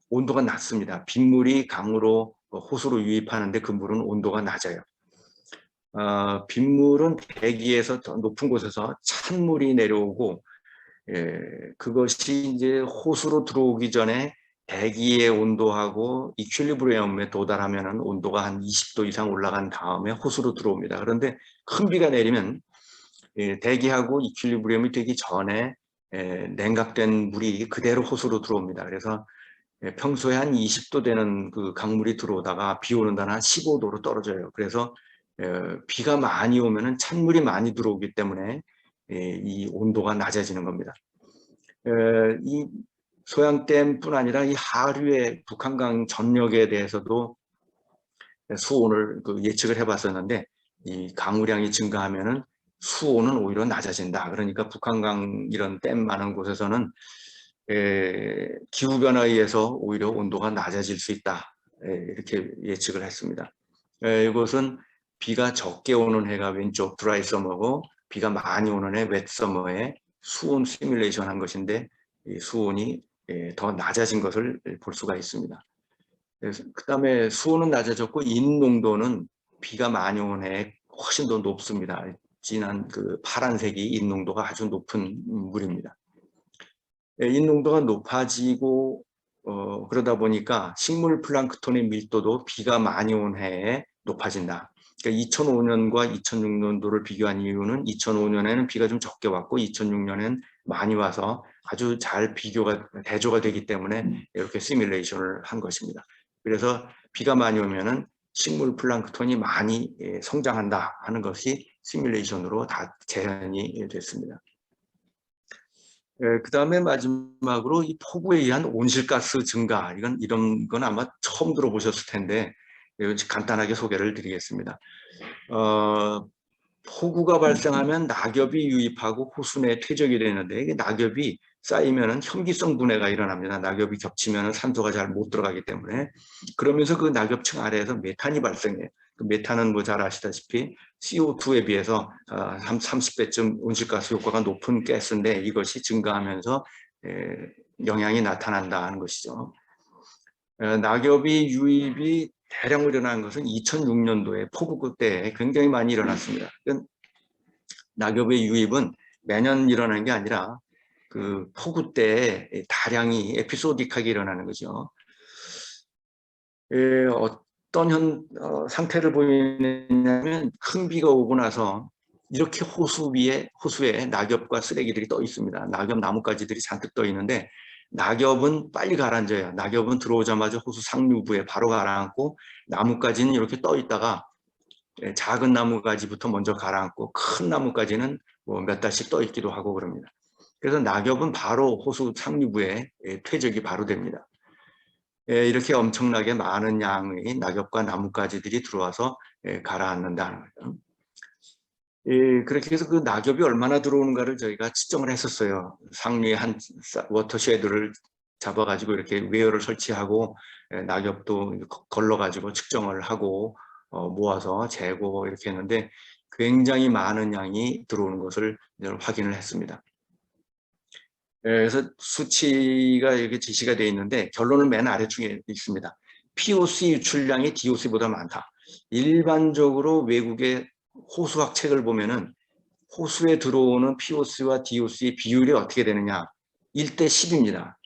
온도가 낮습니다. 빗물이 강으로 호수로 유입하는데 그 물은 온도가 낮아요. 빗물은 대기에서 더 높은 곳에서 찬물이 내려오고, 그것이 이제 호수로 들어오기 전에 대기의 온도하고 이퀄리브리엄에 도달하면은 온도가 한 20도 이상 올라간 다음에 호수로 들어옵니다. 그런데 큰 비가 내리면 대기하고 이퀄리브리엄이 되기 전에 냉각된 물이 그대로 호수로 들어옵니다. 그래서 평소에 한 20도 되는 그 강물이 들어오다가 비 오는 날은 한 15도로 떨어져요. 그래서 비가 많이 오면은 찬물이 많이 들어오기 때문에 이 온도가 낮아지는 겁니다. 이 소양댐뿐 아니라 이 하류의 북한강 전역에 대해서도 수온을 예측을 해봤었는데, 이 강우량이 증가하면은 수온은 오히려 낮아진다. 그러니까 북한강 이런 댐 많은 곳에서는 기후변화에 의해서 오히려 온도가 낮아질 수 있다. 이렇게 예측을 했습니다. 이것은 비가 적게 오는 해가 왼쪽 드라이 서머고, 비가 많이 오는 해 웻 서머에 수온 시뮬레이션 한 것인데, 이 수온이 더 낮아진 것을 볼 수가 있습니다. 그 다음에 수온은 낮아졌고 인농도는 비가 많이 온 해에 훨씬 더 높습니다. 진한 그 파란색이 인농도가 아주 높은 물입니다. 인농도가 높아지고 그러다 보니까 식물 플랑크톤의 밀도도 비가 많이 온 해에 높아진다. 그러니까 2005년과 2006년도를 비교한 이유는 2005년에는 비가 좀 적게 왔고 2006년에는 많이 와서 아주 잘 대조가 되기 때문에 이렇게 시뮬레이션을 한 것입니다. 그래서 비가 많이 오면은 식물 플랑크톤이 많이 성장한다 하는 것이 시뮬레이션으로 다 재현이 됐습니다. 그 다음에 마지막으로 이 폭우에 의한 온실가스 증가, 이런 건 아마 처음 들어보셨을 텐데 간단하게 소개를 드리겠습니다. 폭우가 발생하면 낙엽이 유입하고 호수 내에 퇴적이 되는데, 이게 낙엽이 쌓이면은 현기성 분해가 일어납니다. 낙엽이 겹치면은 산소가 잘 못 들어가기 때문에. 그러면서 그 낙엽층 아래에서 메탄이 발생해요. 그 메탄은 뭐 잘 아시다시피 CO2에 비해서 30배쯤 온실가스 효과가 높은 가스인데, 이것이 증가하면서 영향이 나타난다 하는 것이죠. 낙엽이 유입이 대량으로 일어난 것은 2006년도에 폭우 때 굉장히 많이 일어났습니다. 낙엽의 유입은 매년 일어나는 게 아니라 그 폭우 때 다량이 에피소딕하게 일어나는 거죠. 어떤 상태를 보이냐면 큰 비가 오고 나서 이렇게 호수에 낙엽과 쓰레기들이 떠 있습니다. 낙엽 나뭇가지들이 잔뜩 떠 있는데, 낙엽은 빨리 가라앉아요. 낙엽은 들어오자마자 호수 상류부에 바로 가라앉고, 나뭇가지는 이렇게 떠 있다가 작은 나뭇가지부터 먼저 가라앉고 큰 나뭇가지는 뭐 몇 달씩 떠 있기도 하고 그럽니다. 그래서 낙엽은 바로 호수 상류부에 퇴적이 바로 됩니다. 이렇게 엄청나게 많은 양의 낙엽과 나뭇가지들이 들어와서 가라앉는다는 거죠. 그렇게 해서 그 낙엽이 얼마나 들어오는가를 저희가 측정을 했었어요. 상류에 한 워터쉐드를 잡아가지고 이렇게 웨어를 설치하고 낙엽도 걸러가지고 측정을 하고 모아서 재고 이렇게 했는데, 굉장히 많은 양이 들어오는 것을 확인을 했습니다. 그래서 수치가 이렇게 제시가 되어 있는데 결론은 맨 아래쪽에 있습니다. POC 유출량이 DOC보다 많다. 일반적으로 외국의 호수학 책을 보면은 호수에 들어오는 POC와 DOC의 비율이 어떻게 되느냐. 1대 10입니다.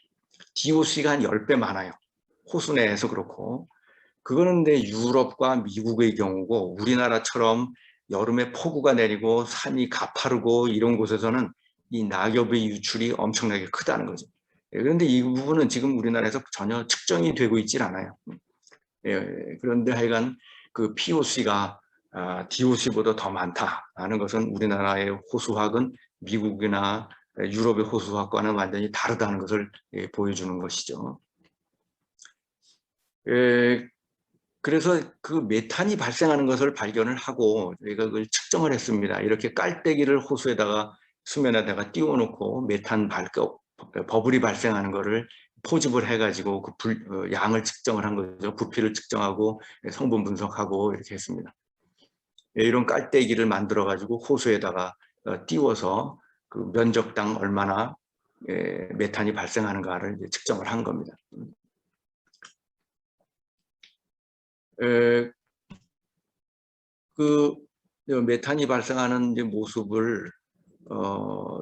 DOC가 한 10배 많아요. 호수 내에서 그렇고. 그거는 근데 유럽과 미국의 경우고, 우리나라처럼 여름에 폭우가 내리고 산이 가파르고 이런 곳에서는 이 낙엽의 유출이 엄청나게 크다는 거죠. 그런데 이 부분은 지금 우리나라에서 전혀 측정이 되고 있질 않아요. 그런데 하여간 그 POC가 DOC보다 더 많다라는 것은 우리나라의 호수학은 미국이나 유럽의 호수학과는 완전히 다르다는 것을 보여주는 것이죠. 그래서 그 메탄이 발생하는 것을 발견을 하고 저희가 그걸 측정을 했습니다. 이렇게 깔때기를 호수에다가 수면에다가 띄워놓고 메탄 버블이 발생하는 것을 포집을 해가지고 그 양을 측정을 한 거죠. 부피를 측정하고 성분 분석하고 이렇게 했습니다. 이런 깔때기를 만들어 가지고 호수에다가 띄워서 그 면적당 얼마나 메탄이 발생하는가를 이제 측정을 한 겁니다. 그 메탄이 발생하는 이제 모습을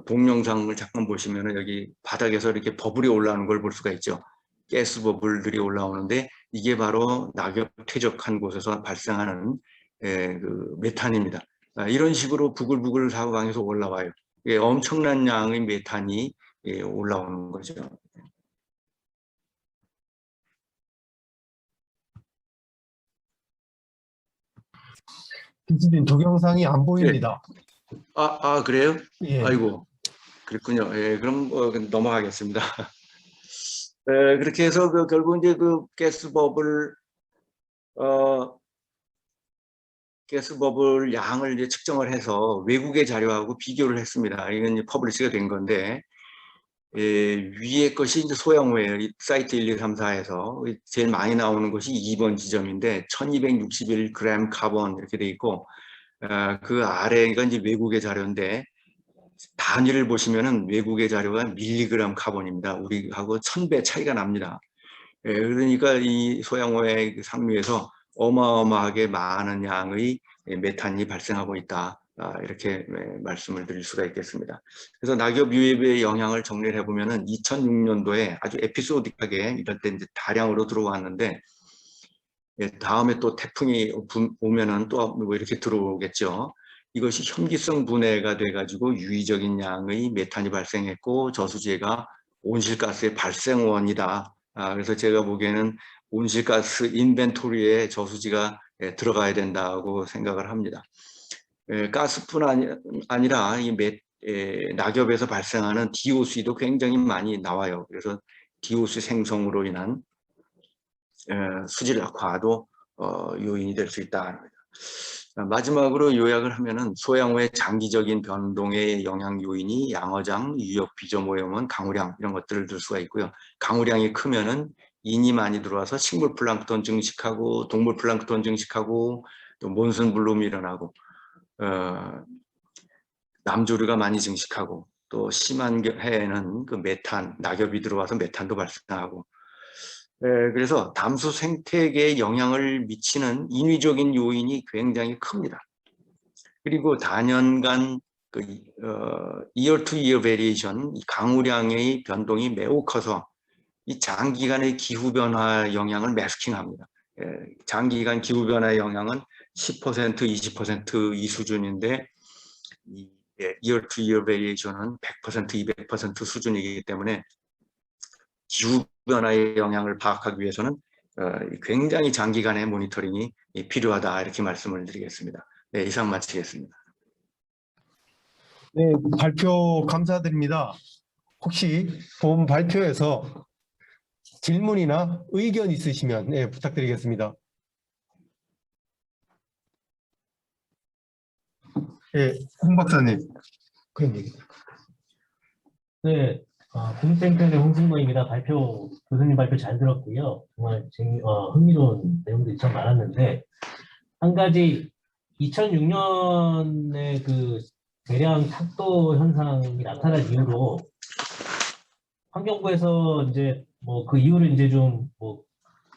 동영상을 잠깐 보시면은 여기 바닥에서 이렇게 버블이 올라오는 걸 볼 수가 있죠. 가스 버블들이 올라오는데 이게 바로 낙엽 퇴적한 곳에서 발생하는 그 메탄입니다. 이런 식으로 부글부글 사방에서 올라와요. 엄청난 양의 메탄이 올라오는 거죠. 교수님 동영상이 안 보입니다. 그래요? 예. 아이고, 그랬군요. 그럼 넘어가겠습니다. 그렇게 해서 결국 이제 그 가스 버블 양을 이제 측정을 해서 외국의 자료하고 비교를 했습니다. 이건 이제 퍼블리시가 된 건데, 위에 것이 이제 소형호예요. 사이트 1, 2, 3, 4에서 제일 많이 나오는 것이 2번 지점인데 1261g 카본 이렇게 돼 있고, 그 아래가 이제 외국의 자료인데 단위를 보시면은 외국의 자료가 밀리그램 카본입니다. 우리하고 1000배 차이가 납니다. 그러니까 이 소양호의 그 상류에서 어마어마하게 많은 양의 메탄이 발생하고 있다. 이렇게 말씀을 드릴 수가 있겠습니다. 그래서 낙엽 유입의 영향을 정리를 해보면은 2006년도에 아주 에피소딕하게 이럴 때 이제 다량으로 들어왔는데, 다음에 또 태풍이 오면은 또 뭐 이렇게 들어오겠죠. 이것이 현기성 분해가 돼가지고 유의적인 양의 메탄이 발생했고 저수지가 온실가스의 발생원이다. 그래서 제가 보기에는 온실가스 인벤토리에 저수지가 들어가야 된다고 생각을 합니다. 가스뿐 아니라 이 낙엽에서 발생하는 DOC도 굉장히 많이 나와요. 그래서 DOC 생성으로 인한 수질 악화도 요인이 될 수 있다. 마지막으로 요약을 하면은 소양호의 장기적인 변동의 영향 요인이 양어장, 유역 비점 오염원, 강우량 이런 것들을 들 수가 있고요. 강우량이 크면은 인이 많이 들어와서 식물 플랑크톤 증식하고 동물 플랑크톤 증식하고 또 몬순 블룸이 일어나고 남조류가 많이 증식하고 또 심한 해에는 그 메탄, 낙엽이 들어와서 메탄도 발생하고 그래서 담수 생태계에 영향을 미치는 인위적인 요인이 굉장히 큽니다. 그리고 단연간 그 year to year variation, 강우량의 변동이 매우 커서 이 장기간의 기후 변화 영향을 매스킹합니다. 장기간 기후 변화 영향은 10%, 20%이 수준인데 이 year to year variation은 100%, 200% 수준이기 때문에 기후 변화의 영향을 파악하기 위해서는 굉장히 장기간의 모니터링이 필요하다 이렇게 말씀을 드리겠습니다. 네, 이상 마치겠습니다. 네, 발표 감사드립니다. 혹시 본 발표에서 질문이나 의견 있으시면 부탁드리겠습니다. 홍 박사님. 그런 얘기. 네, 국립생태대 홍승모입니다. 교수님 발표 잘 들었고요. 정말 흥미로운 내용들이 참 많았는데, 한 가지 2006년에 그 대량 탁도 현상이 나타난 이후로 환경부에서 이제 뭐 그 이후로 이제 좀 뭐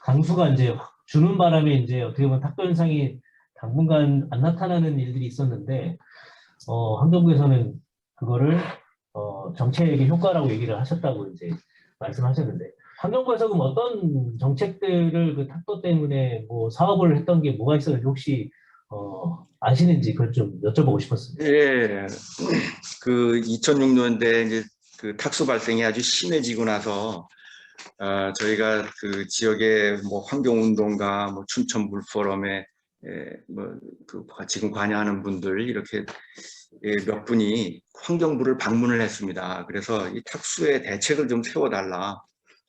강수가 이제 주는 바람에 이제 어떻게 보면 탁도 현상이 당분간 안 나타나는 일들이 있었는데, 환경부에서는 그거를 정책의 효과라고 얘기를 하셨다고 이제 말씀하셨는데, 환경부에서 그럼 어떤 정책들을 그 탁도 때문에 뭐 사업을 했던 게 뭐가 있었는지 혹시 아시는지 그걸 좀 여쭤보고 싶었습니다. 예, 그 2006년대 이제 그 탁수 발생이 아주 심해지고 나서 저희가 그 지역의 뭐 환경운동가, 뭐 춘천 물포럼에 뭐그 지금 관여하는 분들 이렇게 몇 분이 환경부를 방문을 했습니다. 그래서 이 탁수의 대책을 좀 세워달라.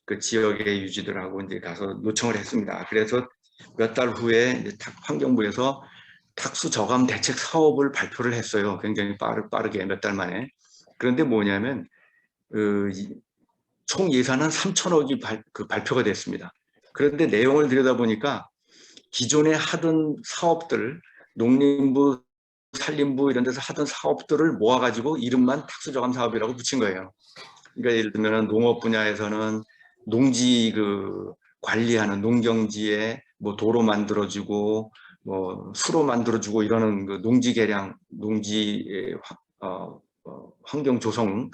그 지역의 유지들하고 이제 가서 요청을 했습니다. 그래서 몇 달 후에 이제 환경부에서 탁수 저감 대책 사업을 발표를 했어요. 굉장히 빠르게 몇 달 만에. 그런데 뭐냐면 총 예산은 3천억이 발표가 됐습니다. 그런데 내용을 들여다보니까 기존에 하던 사업들 농림부, 산림부 이런 데서 하던 사업들을 모아가지고 이름만 탁수저감 사업이라고 붙인 거예요. 그러니까 예를 들면 농업 분야에서는 농지 그 관리하는 농경지에 뭐 도로 만들어주고 뭐 수로 만들어주고 이러는 그 농지 개량, 농지 환경 조성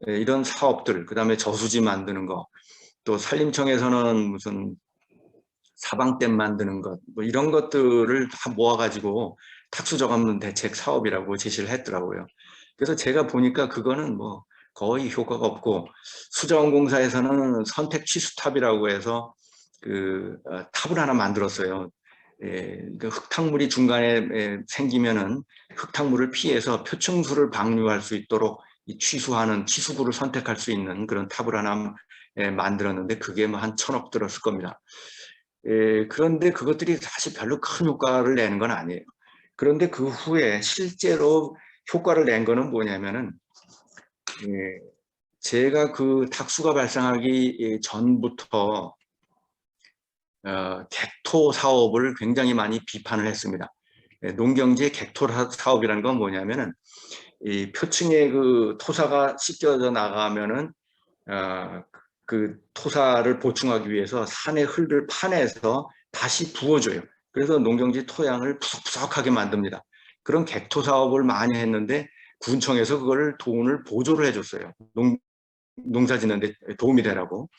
이런 사업들, 그다음에 저수지 만드는 거, 또 산림청에서는 무슨 사방댐 만드는 것, 뭐 이런 것들을 다 모아가지고 탁수저감 대책 사업이라고 제시를 했더라고요. 그래서 제가 보니까 그거는 뭐 거의 효과가 없고, 수자원공사에서는 선택 취수탑이라고 해서 그 탑을 하나 만들었어요. 그 흙탕물이 중간에 생기면은 흙탕물을 피해서 표층수를 방류할 수 있도록 이 취수하는 취수구를 선택할 수 있는 그런 탑을 하나 만들었는데 그게 뭐 한 1,000억 들었을 겁니다. 그런데 그것들이 사실 별로 큰 효과를 내는 건 아니에요. 그런데 그 후에 실제로 효과를 낸 거는 뭐냐면은 제가 그 탁수가 발생하기 전부터 객토 사업을 굉장히 많이 비판을 했습니다. 농경지의 객토 사업이라는 건 뭐냐면은 이 표층에 그 토사가 씻겨져 나가면은 그 토사를 보충하기 위해서 산의 흙을 파내서 다시 부어줘요. 그래서 농경지 토양을 푸석푸석하게 만듭니다. 그런 객토 사업을 많이 했는데 군청에서 그걸 돈을 보조를 해줬어요. 농사 짓는데 도움이 되라고.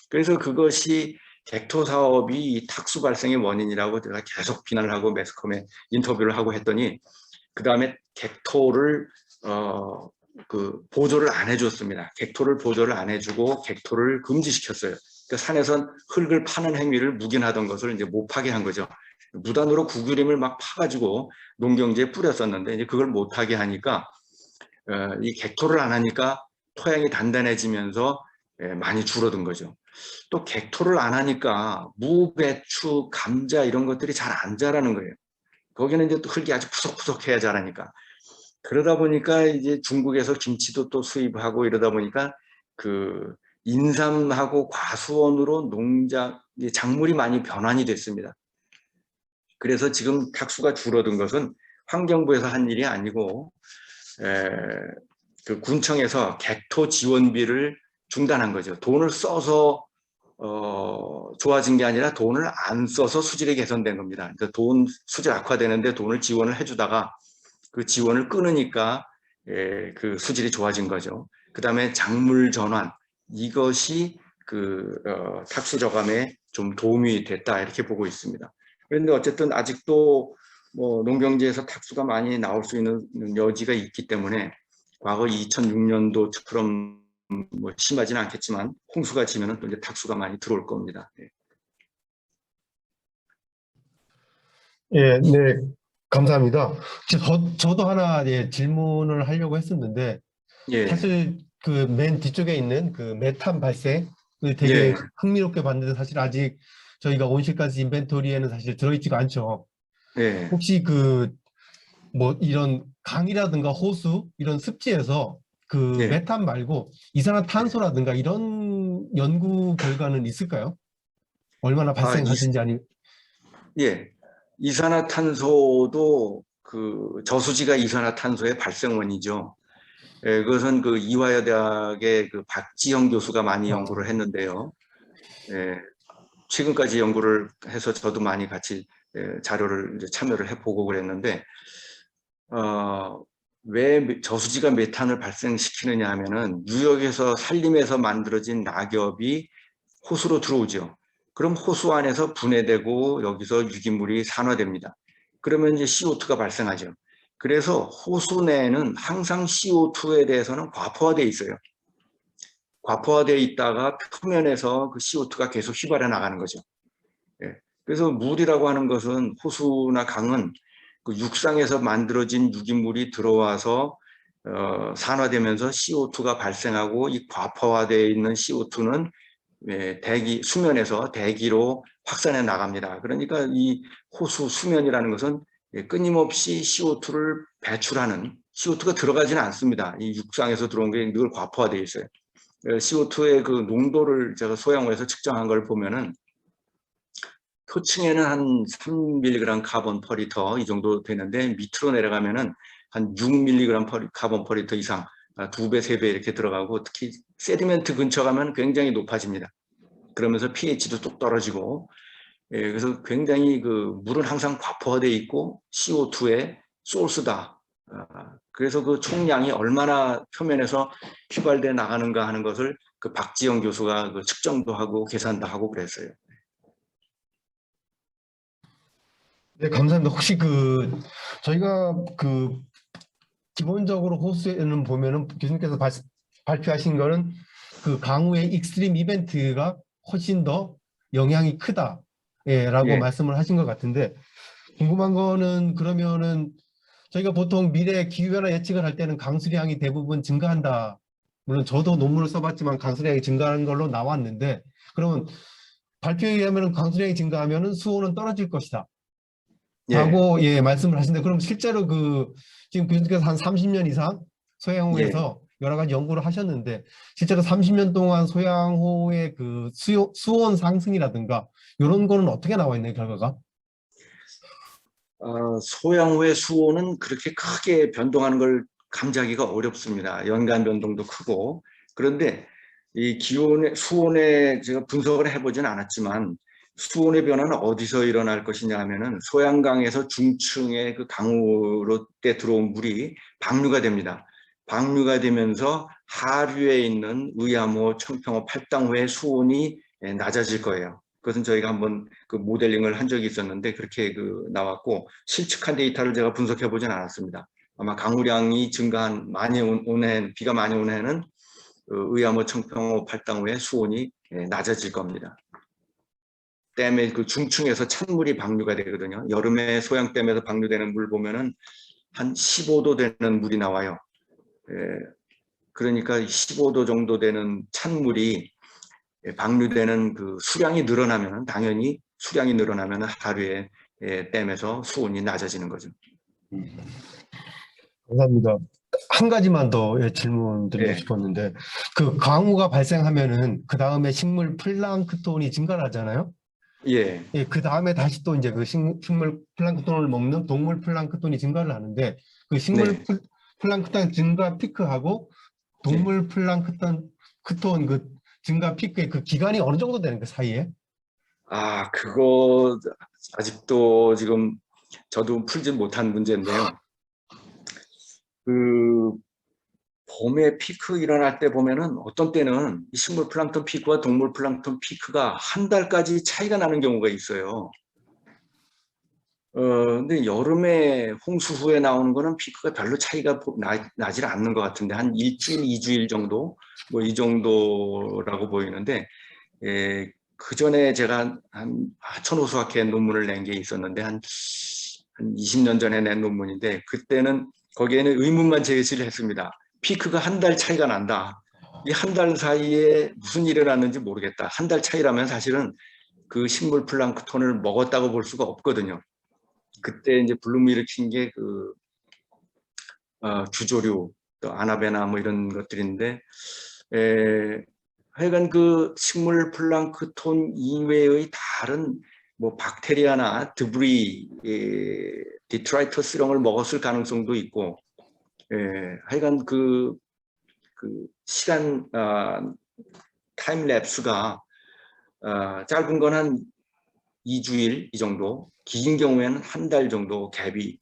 그래서 그것이 객토 사업이 이 탁수 발생의 원인이라고 제가 계속 비난을 하고 매스컴에 인터뷰를 하고 했더니 그 다음에 객토를 그 보조를 안 해줬습니다. 객토를 보조를 안 해주고 객토를 금지시켰어요. 그러니까 산에선 흙을 파는 행위를 묵인하던 것을 이제 못 파게 한 거죠. 무단으로 구규림을 막 파가지고 농경지에 뿌렸었는데 이제 그걸 못 하게 하니까 이 객토를 안 하니까 토양이 단단해지면서 많이 줄어든 거죠. 또 객토를 안 하니까 무, 배추, 감자 이런 것들이 잘 안 자라는 거예요. 거기는 이제 또 흙이 아주 푸석푸석해야 자라니까. 그러다 보니까 이제 중국에서 김치도 또 수입하고 이러다 보니까 그 인삼하고 과수원으로 농장 작물이 많이 변환이 됐습니다. 그래서 지금 탁수가 줄어든 것은 환경부에서 한 일이 아니고 그 군청에서 객토 지원비를 중단한 거죠. 돈을 써서 좋아진 게 아니라 돈을 안 써서 수질이 개선된 겁니다. 그래서 수질 악화되는데 돈을 지원을 해주다가 그 지원을 끊으니까 그 수질이 좋아진 거죠. 그 다음에 작물 전환, 이것이 그 탁수 저감에 좀 도움이 됐다 이렇게 보고 있습니다. 그런데 어쨌든 아직도 뭐 농경지에서 탁수가 많이 나올 수 있는 여지가 있기 때문에 과거 2006년도처럼 뭐 심하지는 않겠지만 홍수가 지면은 또 이제 탁수가 많이 들어올 겁니다. 예, 네, 감사합니다. 저도 하나 질문을 하려고 했었는데 예, 사실 그 맨 뒤쪽에 있는 그 메탄 발생을 되게 예, 흥미롭게 봤는데 사실 아직 저희가 온실가스 인벤토리에는 사실 들어있지가 않죠. 예. 혹시 그 뭐 이런 강이라든가 호수 이런 습지에서 그 예. 메탄 말고 이산화탄소라든가 이런 연구 결과는 있을까요? 얼마나 아, 발생하든지 아니 예. 이산화탄소도 그 저수지가 이산화탄소의 발생원이죠. 예, 그것은 그 이화여대학의 그 박지영 교수가 많이 연구를 했는데요. 예, 최근까지 연구를 해서 저도 많이 같이 자료를 이제 참여를 해보고 그랬는데, 왜 저수지가 메탄을 발생시키느냐 하면은 유역에서 산림에서 만들어진 낙엽이 호수로 들어오죠. 그럼 호수 안에서 분해되고 여기서 유기물이 산화됩니다. 그러면 이제 CO2가 발생하죠. 그래서 호수 내에는 항상 CO2에 대해서는 과포화되어 있어요. 과포화되어 있다가 표면에서 그 CO2가 계속 휘발해 나가는 거죠. 예. 그래서 물이라고 하는 것은 호수나 강은 그 육상에서 만들어진 유기물이 들어와서 산화되면서 CO2가 발생하고 이 과포화되어 있는 CO2는 대기 수면에서 대기로 확산해 나갑니다. 그러니까 이 호수 수면이라는 것은 끊임없이 CO2를 배출하는 CO2가 들어가지는 않습니다. 이 육상에서 들어온 게 늘 과포화되어 있어요. CO2의 그 농도를 제가 소형화해서 측정한 걸 보면은 표층에는 한 3mg 카본 퍼 리터 이 정도 되는데 밑으로 내려가면은 한 6mg 카본 퍼 리터 이상 2배, 3배 이렇게 들어가고 특히 세디멘트 근처 가면 굉장히 높아집니다. 그러면서 pH도 뚝 떨어지고 그래서 굉장히 그 물은 항상 과포화되어 있고 CO2의 소스다. 그래서 그 총량이 얼마나 표면에서 휘발돼 나가는가 하는 것을 그 박지영 교수가 그 측정도 하고 계산도 하고 그랬어요. 네, 감사합니다. 혹시 저희가 기본적으로 호수에는 보면은 교수님께서 발표하신 거는 그 강우의 익스트림 이벤트가 훨씬 더 영향이 크다. 라고 예. 말씀을 하신 것 같은데, 궁금한 거는 그러면은 저희가 보통 미래 기후변화 예측을 할 때는 강수량이 대부분 증가한다. 물론 저도 논문을 써봤지만 강수량이 증가하는 걸로 나왔는데, 그러면 발표에 의하면 강수량이 증가하면 수온은 떨어질 것이다. 예. 라고 말씀을 하시는데, 그럼 실제로 지금 교수님께서 한 30년 이상 소양호에서 여러 가지 연구를 하셨는데, 실제로 30년 동안 소양호의 그 수온 상승이라든가 이런 거는 어떻게 나와 있나요, 결과가? 소양호의 수온은 그렇게 크게 변동하는 걸 감지하기가 어렵습니다. 연간 변동도 크고. 그런데 이 수온의 제가 분석을 해보진 않았지만 수온의 변화는 어디서 일어날 것이냐 하면은 소양강에서 중층의 그 강으로 때 들어온 물이 방류가 됩니다. 방류가 되면서 하류에 있는 의암호, 청평호, 팔당호의 수온이 낮아질 거예요. 그것은 저희가 한번 그 모델링을 한 적이 있었는데 그렇게 나왔고 실측한 데이터를 제가 분석해 보진 않았습니다. 아마 강우량이 증가한 비가 많이 온 해는 의암호, 청평호, 팔당호의 수온이 낮아질 겁니다. 댐의 그 중층에서 찬물이 방류가 되거든요. 여름에 소양댐에서 방류되는 물 보면은 한 15도 되는 물이 나와요. 그러니까 15도 정도 되는 찬물이 방류되는 그 수량이 늘어나면 당연히 수량이 늘어나면 하루에 댐에서 수온이 낮아지는 거죠. 감사합니다. 한 가지만 더 질문 드리고 예. 싶었는데, 그 강우가 발생하면은 그 다음에 식물 플랑크톤이 증가를 하잖아요. 예. 그 다음에 다시 또 이제 그 식물 플랑크톤을 먹는 동물 플랑크톤이 증가를 하는데, 그 식물 네. 플랑크톤 증가 피크하고 동물 플랑크톤 그 증가 피크의 그 기간이 어느 정도 되는 그 사이에? 그거 아직도 지금 저도 풀지 못한 문제인데요. 그 봄에 피크 일어날 때 보면은 어떤 때는 식물 플랑크톤 피크와 동물 플랑크톤 피크가 한 달까지 차이가 나는 경우가 있어요. 근데 여름에 홍수 후에 나오는 거는 피크가 별로 차이가 나질 않는 것 같은데 한 일주일, 2주일 정도 뭐 이 정도라고 보이는데 그 전에 제가 한 하천호수학회 논문을 낸 게 있었는데 한 20년 전에 낸 논문인데 그때는 거기에는 의문만 제시를 했습니다. 피크가 한 달 차이가 난다. 이 한 달 사이에 무슨 일이 일어났는지 모르겠다. 한 달 차이라면 사실은 그 식물 플랑크톤을 먹었다고 볼 수가 없거든요. 그때 이제 블룸 일으킨 게 주조류, 또 아나베나 뭐 이런 것들인데 하여간 그 식물 플랑크톤 이외의 다른 뭐 박테리아나 드브리, 디트라이터스 이런 걸 먹었을 가능성도 있고 하여간 그 시간 타임랩스가 짧은 건 한 2주일 이 정도, 긴 경우에는 한 달 정도 갭이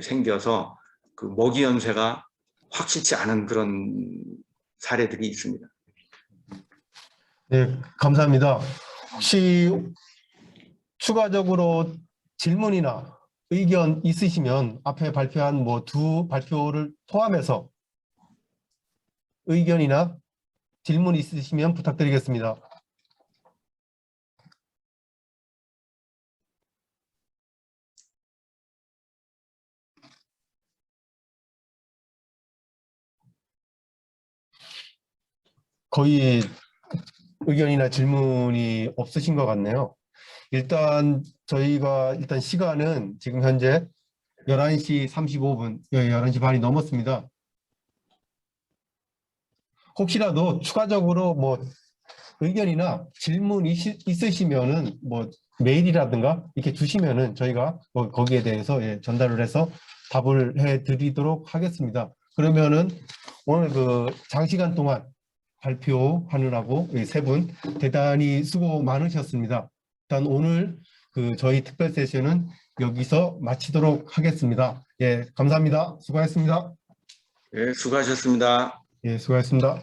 생겨서 그 먹이 연쇄가 확실치 않은 그런 사례들이 있습니다. 네, 감사합니다. 혹시 추가적으로 질문이나 의견 있으시면 앞에 발표한 뭐 두 발표를 포함해서 의견이나 질문 있으시면 부탁드리겠습니다. 거의 의견이나 질문이 없으신 것 같네요. 일단 저희가 시간은 지금 현재 11시 35분, 11시 반이 넘었습니다. 혹시라도 추가적으로 뭐 의견이나 질문 있으시면은 뭐 메일이라든가 이렇게 주시면은 저희가 거기에 대해서 전달을 해서 답을 해 드리도록 하겠습니다. 그러면은 오늘 그 장시간 동안 발표하느라고 세 분 대단히 수고 많으셨습니다. 일단 오늘 그 저희 특별 세션은 여기서 마치도록 하겠습니다. 예, 감사합니다. 수고하셨습니다. 예, 수고하셨습니다. 예, 수고하셨습니다.